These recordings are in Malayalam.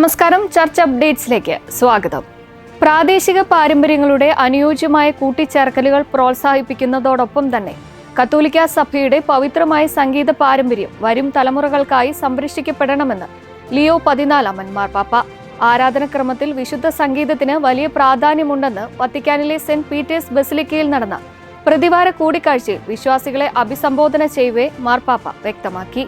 നമസ്കാരം, ചർച്ച അപ്ഡേറ്റ്സിലേക്ക് സ്വാഗതം. പ്രാദേശിക പാരമ്പര്യങ്ങളുടെ അനുയോജ്യമായ കൂട്ടിച്ചേർക്കലുകൾ പ്രോത്സാഹിപ്പിക്കുന്നതോടൊപ്പം തന്നെ കത്തോലിക്ക സഭയുടെ പവിത്രമായ സംഗീത പാരമ്പര്യം വരും തലമുറകൾക്കായി സംരക്ഷിക്കപ്പെടണമെന്ന് ലിയോ 14 മാർപ്പാപ്പ. ആരാധനക്രമത്തിൽ വിശുദ്ധ സംഗീതത്തിന് വലിയ പ്രാധാന്യമുണ്ടെന്ന് വത്തിക്കാനിലെ സെന്റ് പീറ്റേഴ്സ് ബസിലിക്കയിൽ നടന്ന പ്രതിവാര കൂടിക്കാഴ്ചയിൽ വിശ്വാസികളെ അഭിസംബോധന ചെയ്യവേ മാർപ്പാപ്പ വ്യക്തമാക്കി.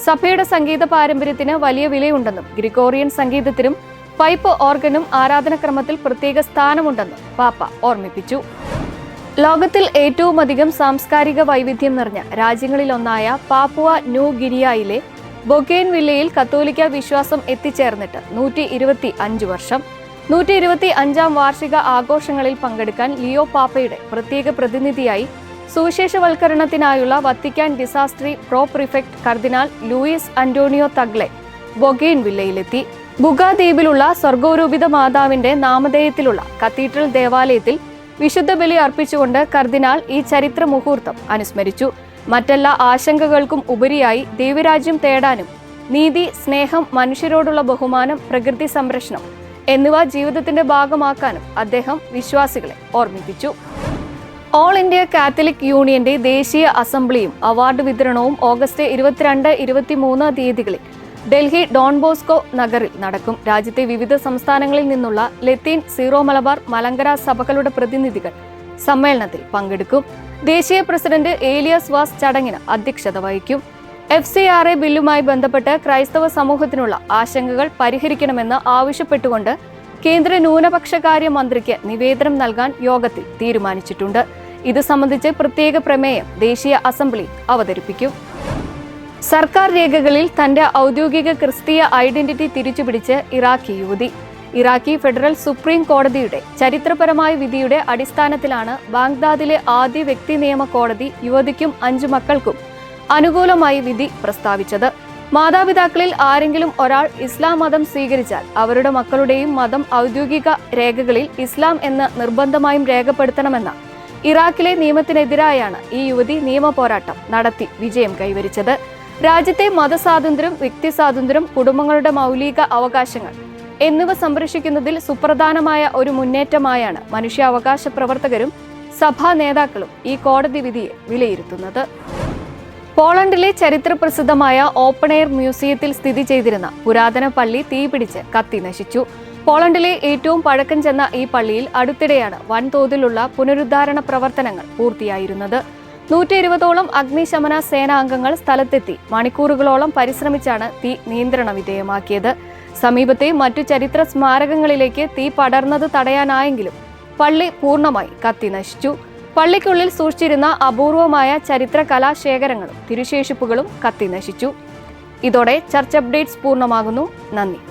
സഭയുടെ സംഗീത പാരമ്പര്യത്തിന് വലിയ വിലയുണ്ടെന്നും ഗ്രിഗോറിയൻ സംഗീതത്തിനും പൈപ്പ് ഓർഗനും ആരാധനക്രമത്തിൽ പ്രത്യേക സ്ഥാനമുണ്ടെന്നും പാപ്പ ഓർമ്മിപ്പിച്ചു. ലോകത്തിൽ ഏറ്റവുമധികം സാംസ്കാരിക വൈവിധ്യം നിറഞ്ഞ രാജ്യങ്ങളിലൊന്നായ പാപ്പുവ ന്യൂ ഗിനിയയിലെ ബൊഗെയിൻവില്ലയിൽ കത്തോലിക്ക വിശ്വാസം എത്തിച്ചേർന്നിട്ട് 125 വർഷം. 125ാം വാർഷിക ആഘോഷങ്ങളിൽ പങ്കെടുക്കാൻ ലിയോ പാപ്പയുടെ പ്രത്യേക പ്രതിനിധിയായി സുവിശേഷവൽക്കരണത്തിനായുള്ള വത്തിക്കാൻ ഡിസാസ്ട്രി പ്രോ പ്രിഫെക്ട് കർദിനാൾ ലൂയിസ് അന്റോണിയോ തഗ്ലെ ബൊഗെയിൻവില്ലയിലെത്തി. ബുഗ ദ്വീപിലുള്ള സ്വർഗോരൂപിത മാതാവിന്റെ നാമധേയത്തിലുള്ള കത്തീഡ്രൽ ദേവാലയത്തിൽ വിശുദ്ധ ബലി അർപ്പിച്ചുകൊണ്ട് കർദിനാൾ ഈ ചരിത്ര മുഹൂർത്തം അനുസ്മരിച്ചു. മറ്റെല്ലാ ആശങ്കകൾക്കും ഉപരിയായി ദൈവരാജ്യം തേടാനും നീതി, സ്നേഹം, മനുഷ്യരോടുള്ള ബഹുമാനം, പ്രകൃതി സംരക്ഷണം എന്നിവ ജീവിതത്തിന്റെ ഭാഗമാക്കാനും അദ്ദേഹം വിശ്വാസികളെ ഓർമ്മിപ്പിച്ചു. ഓൾ ഇന്ത്യ കാത്തലിക് യൂണിയന്റെ ദേശീയ അസംബ്ലിയും അവാർഡ് വിതരണവും ഓഗസ്റ്റ് 22-23 തീയതികളിൽ ഡൽഹി ഡോൺ ബോസ്കോ നഗറിൽ നടക്കും. രാജ്യത്തെ വിവിധ സംസ്ഥാനങ്ങളിൽ നിന്നുള്ള ലത്തീൻ, സീറോ മലബാർ, മലങ്കര സഭകളുടെ പ്രതിനിധികൾ സമ്മേളനത്തിൽ പങ്കെടുക്കും. ദേശീയ പ്രസിഡന്റ് ഏലിയാസ് വാസ് ചടങ്ങിന് അധ്യക്ഷത വഹിക്കും. FCRA ബില്ലുമായി ബന്ധപ്പെട്ട് ക്രൈസ്തവ സമൂഹത്തിനുള്ള ആശങ്കകൾ പരിഹരിക്കണമെന്ന് ആവശ്യപ്പെട്ടുകൊണ്ട് കേന്ദ്ര ന്യൂനപക്ഷകാര്യ മന്ത്രിക്ക് നിവേദനം നൽകാൻ യോഗത്തിൽ തീരുമാനിച്ചിട്ടുണ്ട്. ഇത് സംബന്ധിച്ച് പ്രത്യേക പ്രമേയം ദേശീയ അസംബ്ലി അവതരിപ്പിക്കും. സർക്കാർ രേഖകളിൽ തന്റെ ഔദ്യോഗിക ക്രിസ്തീയ ഐഡന്റിറ്റി തിരിച്ചുപിടിച്ച് ഇറാഖി യുവതി. ഇറാഖി ഫെഡറൽ സുപ്രീം കോടതിയുടെ ചരിത്രപരമായ വിധിയുടെ അടിസ്ഥാനത്തിലാണ് ബാഗ്ദാദിലെ ആദ്യ വ്യക്തി നിയമ കോടതി യുവതിക്കും 5 മക്കൾക്കും അനുകൂലമായി വിധി പ്രസ്താവിച്ചത്. മാതാപിതാക്കളിൽ ആരെങ്കിലും ഒരാൾ ഇസ്ലാം മതം സ്വീകരിച്ചാൽ അവരുടെ മക്കളുടെയും മതം ഔദ്യോഗിക രേഖകളിൽ ഇസ്ലാം എന്ന് നിർബന്ധമായും രേഖപ്പെടുത്തണമെന്ന ഇറാഖിലെ നിയമത്തിനെതിരായാണ് ഈ യുവതി നിയമ പോരാട്ടം നടത്തി വിജയം കൈവരിച്ചത്. രാജ്യത്തെ മതസ്വാതന്ത്ര്യം, വ്യക്തി സ്വാതന്ത്ര്യം, കുടുംബങ്ങളുടെ മൗലിക അവകാശങ്ങൾ എന്നിവ സംരക്ഷിക്കുന്നതിൽ സുപ്രധാനമായ ഒരു മുന്നേറ്റമായാണ് മനുഷ്യാവകാശ പ്രവർത്തകരും സഭാ നേതാക്കളും ഈ കോടതി വിധിയെ വിലയിരുത്തുന്നത്. പോളണ്ടിലെ ചരിത്രപ്രസിദ്ധമായ ഓപ്പൺ എയർ മ്യൂസിയത്തിൽ സ്ഥിതി ചെയ്തിരുന്ന പുരാതന പള്ളി തീപിടിച്ച് കത്തി നശിച്ചു. പോളണ്ടിലെ ഏറ്റവും പഴക്കം ചെന്ന ഈ പള്ളിയിൽ അടുത്തിടെയാണ് വൻതോതിലുള്ള പുനരുദ്ധാരണ പ്രവർത്തനങ്ങൾ പൂർത്തിയായിരുന്നത്. 120ഓളം അഗ്നിശമന സേനാംഗങ്ങൾ സ്ഥലത്തെത്തി മണിക്കൂറുകളോളം പരിശ്രമിച്ചാണ് തീ നിയന്ത്രണ വിധേയമാക്കിയത്. സമീപത്തെ മറ്റു ചരിത്ര സ്മാരകങ്ങളിലേക്ക് തീ പടർന്നത് തടയാനായെങ്കിലും പള്ളി പൂർണ്ണമായി കത്തി നശിച്ചു. പള്ളിക്കുള്ളിൽ സൂക്ഷിച്ചിരുന്ന അപൂർവമായ ചരിത്ര കലാശേഖരങ്ങളും തിരുശേഷിപ്പുകളും കത്തി നശിച്ചു. ഇതോടെ ചർച്ച അപ്ഡേറ്റ്സ് പൂർണ്ണമാകുന്നു. നന്ദി.